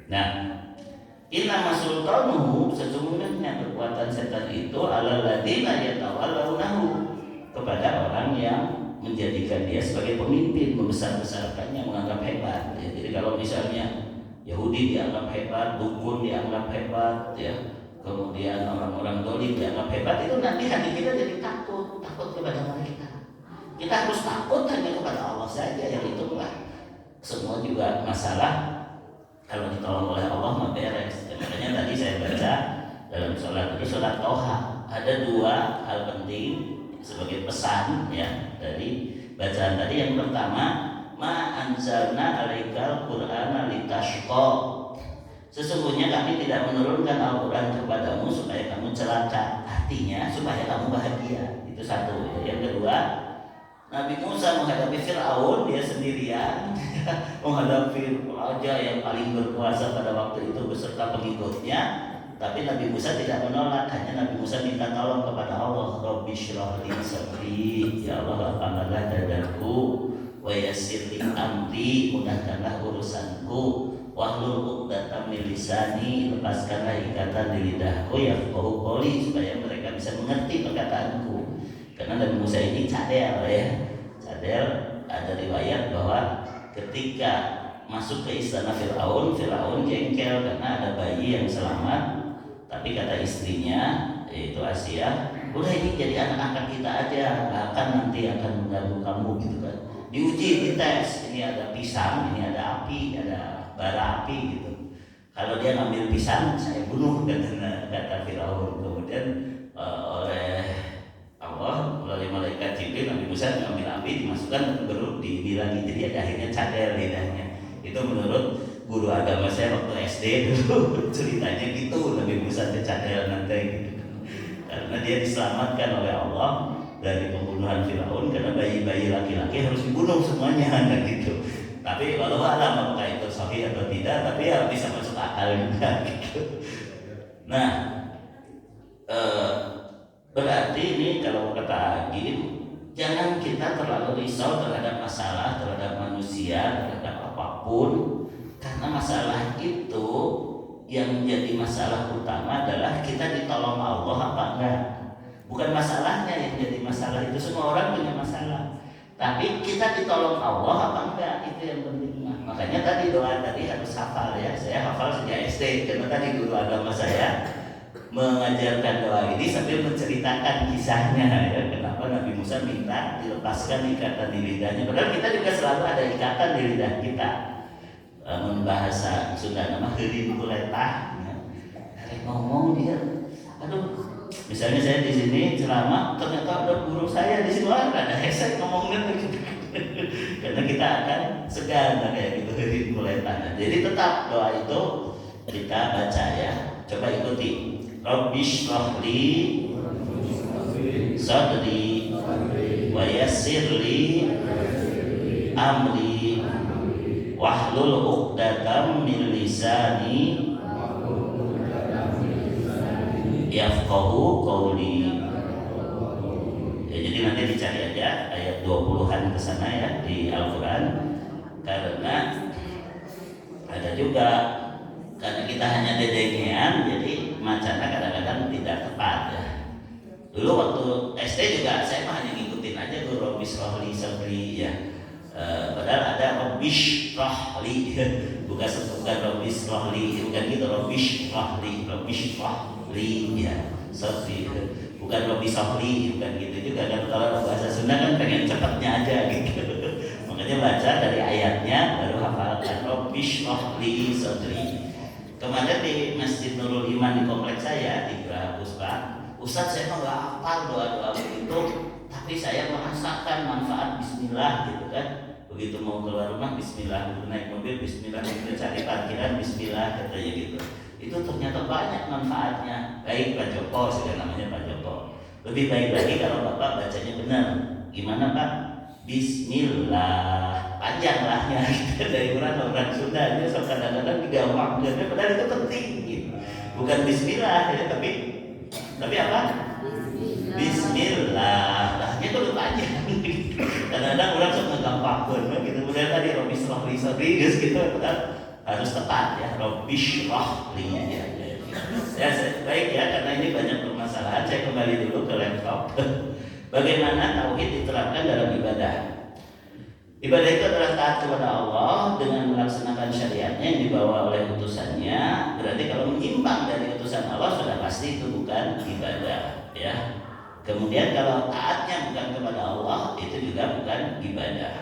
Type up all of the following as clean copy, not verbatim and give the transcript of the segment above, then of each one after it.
Nah, inna masultanuhu, sesungguhnya kekuatan setan itu ala ladina yatawallawnahu, kepada orang yang menjadikan dia sebagai pemimpin, membesar-besarkannya, menganggap hebat. Ya, jadi kalau misalnya Yahudi dianggap hebat, dukun dianggap hebat, ya, kemudian orang-orang dolim dianggap hebat, itu nanti hati kita jadi takut kepada mereka. Kita harus takut hanya kepada Allah saja, yang itu semua juga masalah kalau ditolong oleh Allah mah beres. Makanya tadi saya baca dalam sholat itu, sholat Toha, ada dua hal penting sebagai pesan ya dari bacaan tadi. Yang pertama, ma anzalna alaikal qur'ana litashqa, sesungguhnya kami tidak menurunkan Al-Quran kepadamu supaya kamu celaka, artinya supaya kamu bahagia. Itu satu. Yang kedua, Nabi Musa menghadapi Fir'aun, dia sendirian menghadapi raja yang paling berkuasa pada waktu itu beserta pengikutnya. Tapi Nabi Musa tidak menolak, hanya Nabi Musa minta tolong kepada Allah. Rabbi shrah li sadri, ya Allah lapangkanlah dadaku, wa yassir li amri, mudahkanlah urusanku, wahlul 'uqdatam min lisani, lepaskanlah ikatan di lidahku, yafqahu qawli, supaya mereka bisa mengerti perkataanku. Karena Nabi Musa ini cadel ya. Cadel, ada riwayat bahwa ketika masuk ke istana Fir'aun jengkel karena ada bayi yang selamat. Tapi kata istrinya, yaitu Asia, udah ini jadi anak angkat kita aja, gak akan nanti akan mengganggu kamu gitu kan. Diuji, dites, ini ada pisang, ini ada api, ada bara api gitu. Kalau dia ngambil pisang, saya bunuh, kata Fir'aun. Kemudian oleh Allah melalui malaikat Jibril, Nabi Musa ngambil api, dimasukkan baru dibilangi, jadi akhirnya cadel lidahnya. Itu menurut guru agama saya waktu SD dulu ceritanya gitu, Nabi Musa cadel nanti gitu. Karena dia diselamatkan oleh Allah dari pembunuhan Firaun, karena bayi-bayi laki-laki harus dibunuh semuanya gitu. Tapi walau alam apakah itu sahih atau tidak, tapi ya bisa masuk akal juga gitu. Nah, berarti ini kalau kata Agim, jangan kita terlalu risau terhadap masalah, terhadap manusia, terhadap apapun. Karena masalah itu yang menjadi masalah utama adalah kita ditolong Allah apa enggak. Bukan masalahnya yang jadi masalah, itu semua orang punya masalah. Tapi kita ditolong Allah apa enggak, itu yang penting. Makanya tadi doa tadi harus hafal ya. Saya hafal sejak SD, karena tadi guru agama saya mengajarkan doa ini sambil menceritakan kisahnya ya, kenapa Nabi Musa minta dilepaskan ikatan di lidahnya. Padahal kita juga selalu ada ikatan di lidah kita. Bahasa Sunda nama heurin kuletah ya. Ngomong dia, aduh, misalnya saya di sini ceramah, ternyata ada guru saya di sini, ada hesek ngomongnya gitu. Karena kita akan segan kayak gitu, heurin kuletah. Jadi tetap doa itu kita baca ya. Coba ikuti. Rabbi shrah li sadri wa yassir li amri wahlul 'uqdatam min lisani yafqahu qawli. Ya, jadi nanti dicari aja ayat 20-an ke sana ya di Al-Qur'an. Karena ada juga, karena kita hanya dedengean, jadi macana kadang-kadang tidak tepat ya. Dulu waktu SD juga saya mah hanya ngikutin aja tuh Rabbi shrah li sadri ya. Padahal ada Rabbi shrah li, bukan Rabbi shrah li, bukan gitu. Rabbi shrah li ya, sadri, bukan Rabbi shrah li, bukan gitu juga kan. Kalau bahasa Sunda kan pengen cepatnya aja gitu. Makanya baca dari ayatnya baru hafalkan Rabbi shrah li sadri. Kemarin di Masjid Nurul Iman di kompleks saya di Geraha Puspa, Ustadz saya mah nggak hafal doa-doa begitu, tapi saya merasakan manfaat Bismillah gitu kan. Begitu mau keluar rumah Bismillah, begitu naik mobil Bismillah, begitu cari parkiran Bismillah katanya gitu. Itu ternyata banyak manfaatnya. Baik Pak Joko, sudah namanya Pak Joko. Lebih baik lagi kalau Bapak bacanya benar. Gimana Pak? Bismillah, panjang lahnya dari orang Sunda dia kadang-kadang digampangkan, padahal itu penting gitu. Bukan Bismillah ya, tapi apa? Bismillah, lahnya itu lebih panjang. Kadang-kadang orang suka gampangkan gitu. Kemudian tadi Rabbi shrah li sadri gitu, padahal harus tepat ya. Rabbishrah li ya. Ya, baik ya, karena ini banyak permasalahan. Saya kembali dulu ke laptop. Bagaimana tauhid diterapkan dalam ibadah? Ibadah itu adalah taat kepada Allah dengan melaksanakan syariatnya yang dibawa oleh utusannya. Berarti kalau menyimpang dari utusan Allah sudah pasti itu bukan ibadah ya. Kemudian kalau taatnya bukan kepada Allah, itu juga bukan ibadah.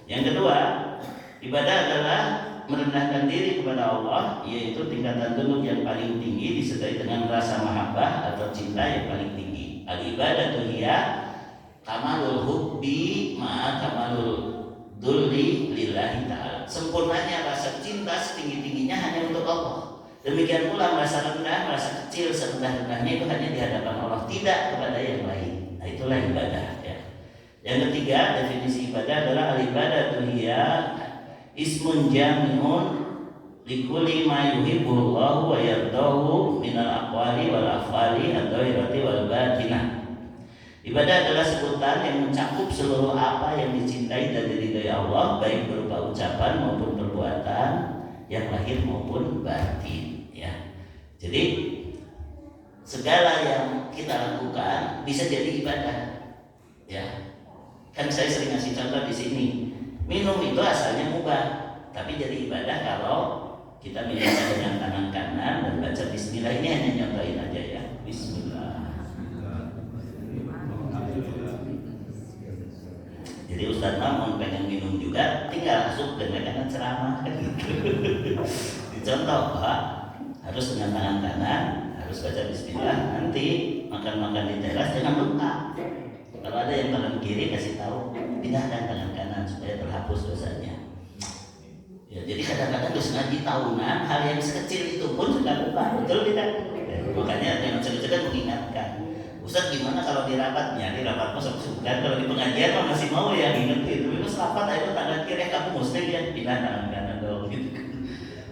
Yang kedua, ibadah adalah merendahkan diri kepada Allah, yaitu tingkatan tunduk yang paling tinggi disertai dengan rasa mahabbah atau cinta yang paling tinggi. Al-ibadatu hiya kamalul hubbi ma'a kamalul dzulli lillahi ta'ala. Sempurnanya rasa cinta setinggi-tingginya hanya untuk Allah. Demikian pula merasa rendah, merasa kecil serendah-rendahnya itu hanya di hadapan Allah, tidak kepada yang lain. Nah, itulah ibadah ya. Yang ketiga, definisi ibadah adalah al-ibadatu hiya ismun jami'un likulli ma yuhibbullahu wa yardahu minal aqwali wal af'ali adh-dhahirati wal batinah. Ibadah adalah sebutan yang mencakup seluruh apa yang dicintai dan diridhai Allah, baik berupa ucapan maupun perbuatan yang lahir maupun batin ya. Jadi segala yang kita lakukan bisa jadi ibadah ya. Kan saya sering ngasih contoh di sini. Minum itu asalnya mubah, tapi jadi ibadah kalau kita minumnya dengan tangan kanan dan baca bismillah. Ini hanya nyontohin aja ya. Bismillah. Jadi Ustaz mau pengen minum juga, tinggal masuk dengan ceramah kan gitu. Dicontoh, Pak, harus dengan tangan kanan, harus baca bismillah. Nanti makan-makan di teras jangan lupa. Kalau ada yang tangan kiri kasih tahu, pindahkan tangan kanan supaya terhapus dosanya. Ya, jadi kadang-kadang terus ngaji tahunan, hal yang sekecil itu pun sudah lupa, betul tidak? Makanya yang cerita mengingatkan. Ustaz gimana kalau di rapatnya? Di rapat masuk sukan, kalau di pengajian mah masih mau ya ingetin. Tapi pas rapat ayo tangan kiri kamu muslim ya, pindah tangan kanan dong gitu.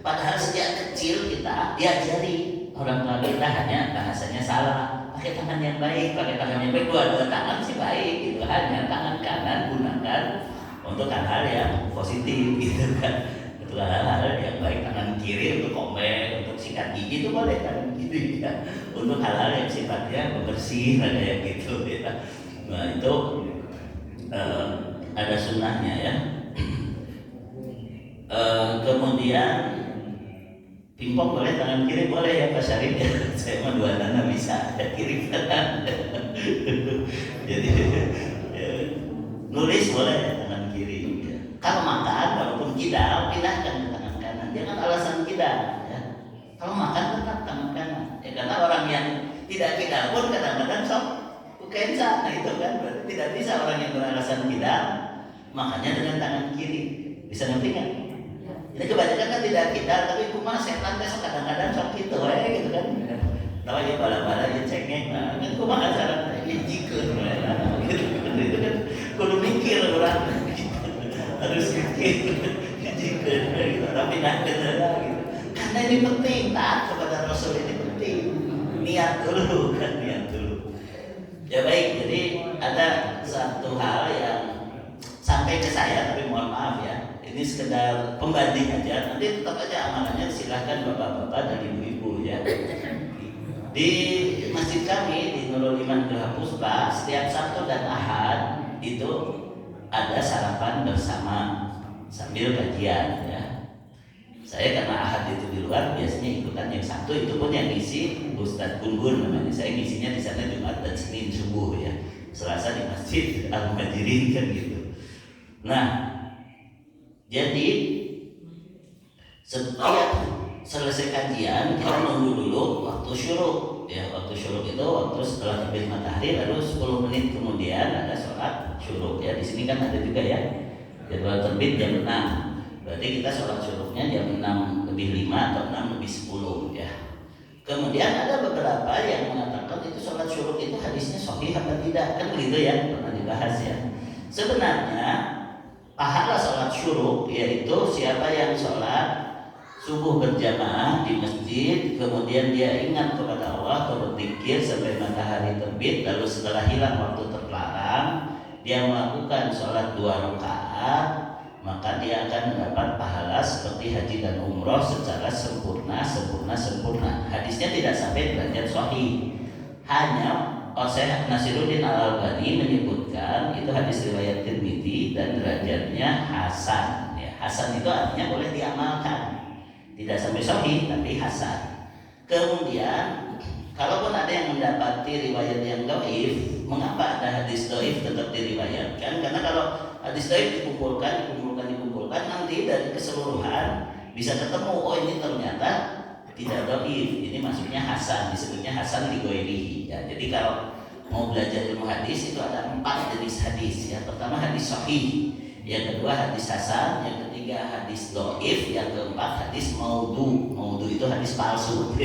Padahal sejak kecil kita diajari orang tua kita hanya bahasanya salah. Pakai tangan yang baik, pakai tangan yang baik, dua tangan sih baik gitu. Hanya tangan kanan gunakan untuk hal-hal yang positif gitu kan. Untuk hal-hal yang baik, tangan kiri untuk komen, untuk sikat gigi itu boleh tangan kiri ya. Untuk hal-hal yang sifatnya bersih kayak gitu ya. Nah itu ada sunnahnya ya. Kemudian pimpok boleh, tangan kiri boleh ya Pak Syarif ya. Saya mah dua tangan bisa, ada kiri kanan. Jadi nulis boleh ya, tangan kiri ya. Kalau makan walaupun kidal pindahkan ke tangan kanan, jangan alasan kidal ya. Kalau makan tetap tangan kanan ya, karena orang yang tidak kidal pun kadang-kadang sok kensa. Nah itu kan berarti tidak bisa orang yang beralasan kidal makanya dengan tangan kiri. Bisa ngerti nggak? Ini kebanyakan kan tidak kita, tapi kumah setan besok kadang-kadang sok gitu, gitu kan? Tahu ya bala-bala ya cengeng, nah kan kumah acara ini jikun, itu kan kudu mikir orang, harus mikir, jikun, gitu. Tapi nak gitu. Karena ini penting, taat kepada Rasul ini penting, niat dulu kan, niat dulu. Ya baik, jadi ada satu hal yang sampai ke saya, tapi mohon maaf ya. Ini sekedar pembanding aja, nanti tetap aja amanahnya silahkan bapak-bapak dan ibu-ibu ya. Di masjid kami di Nurul Iman Geraha Puspa setiap Sabtu dan Ahad itu ada sarapan bersama sambil kajian ya. Saya karena Ahad itu di luar biasanya ikutan yang Sabtu, itu pun yang ngisi Ustadz Gun namanya. Saya ngisinya di sana Jumat dan Senin subuh ya. Selasa di Masjid Al-Muhajirin kan gitu. Nah, jadi setiap selesai kajian kita nunggu dulu waktu syuruk ya. Waktu syuruk itu waktu setelah terbit matahari, lalu 10 menit kemudian ada sholat syuruk ya. Di sini kan ada juga ya jadwal terbit jam 6, berarti kita sholat syuruknya jam 6:05 atau 6:10 ya. Kemudian ada beberapa yang mengatakan itu sholat syuruk itu hadisnya sahih apa tidak, kan begitu ya, pernah dibahas ya. Sebenarnya pahala sholat syuruk yaitu siapa yang sholat subuh berjamaah di masjid, kemudian dia ingat kepada Allah atau berzikir sampai matahari terbit, lalu setelah hilang waktu terlarang dia melakukan sholat 2 rakaat, maka dia akan mendapat pahala seperti haji dan umrah. umroh secara sempurna. Hadisnya tidak sampai derajat sahih. Hanya Syekh Nasiruddin Al-Albani menyebutkan itu hadis riwayat Tirmidzi dan derajatnya hasan. Ya, hasan itu artinya boleh diamalkan, tidak sampai sahih tapi hasan. Kemudian kalaupun ada yang mendapati riwayat yang dhaif, mengapa ada hadis dhaif tetap diriwayatkan? Karena kalau hadis dhaif dikumpulkan, nanti dari keseluruhan bisa ketemu, oh ini ternyata tidak dhaif, ini maksudnya hasan, disebutnya hasan li ghairihi. Ya, jadi kalau mau belajar ilmu hadis itu ada 4 jenis hadis. Yang pertama hadis sahih, yang kedua hadis hasan, yang ketiga hadis dhaif, yang keempat hadis maudhu. Maudhu itu hadis palsu.